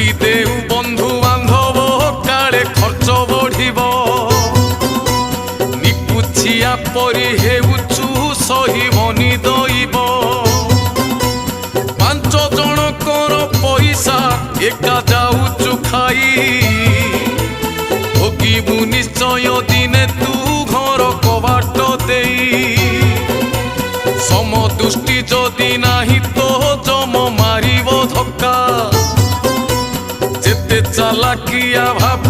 ଛୁଟି ଦେଉ ବନ୍ଧୁ ବାନ୍ଧବ କାଳେ ଖର୍ଚ୍ଚ ବଢ଼ିବ। ନିପୁଛିଆ ପରି ହେଉଛୁ ସହିବନି ଦଇବ। 5 ଜଣଙ୍କର ପଇସା ଏକା ଯାଉଛୁ ଖାଇ। ଭୋଗିବୁ ନିଶ୍ଚୟ ଦିନେ ତୁ ଘର କବାଟ ଦେଇ। ସମଦୃଷ୍ଟି ଯଦି ନାହିଁ ତ ଜମ ମାରିବ ଧକ୍କା। ଯେତେ ଚାଲାକିଆ ଭାବୁ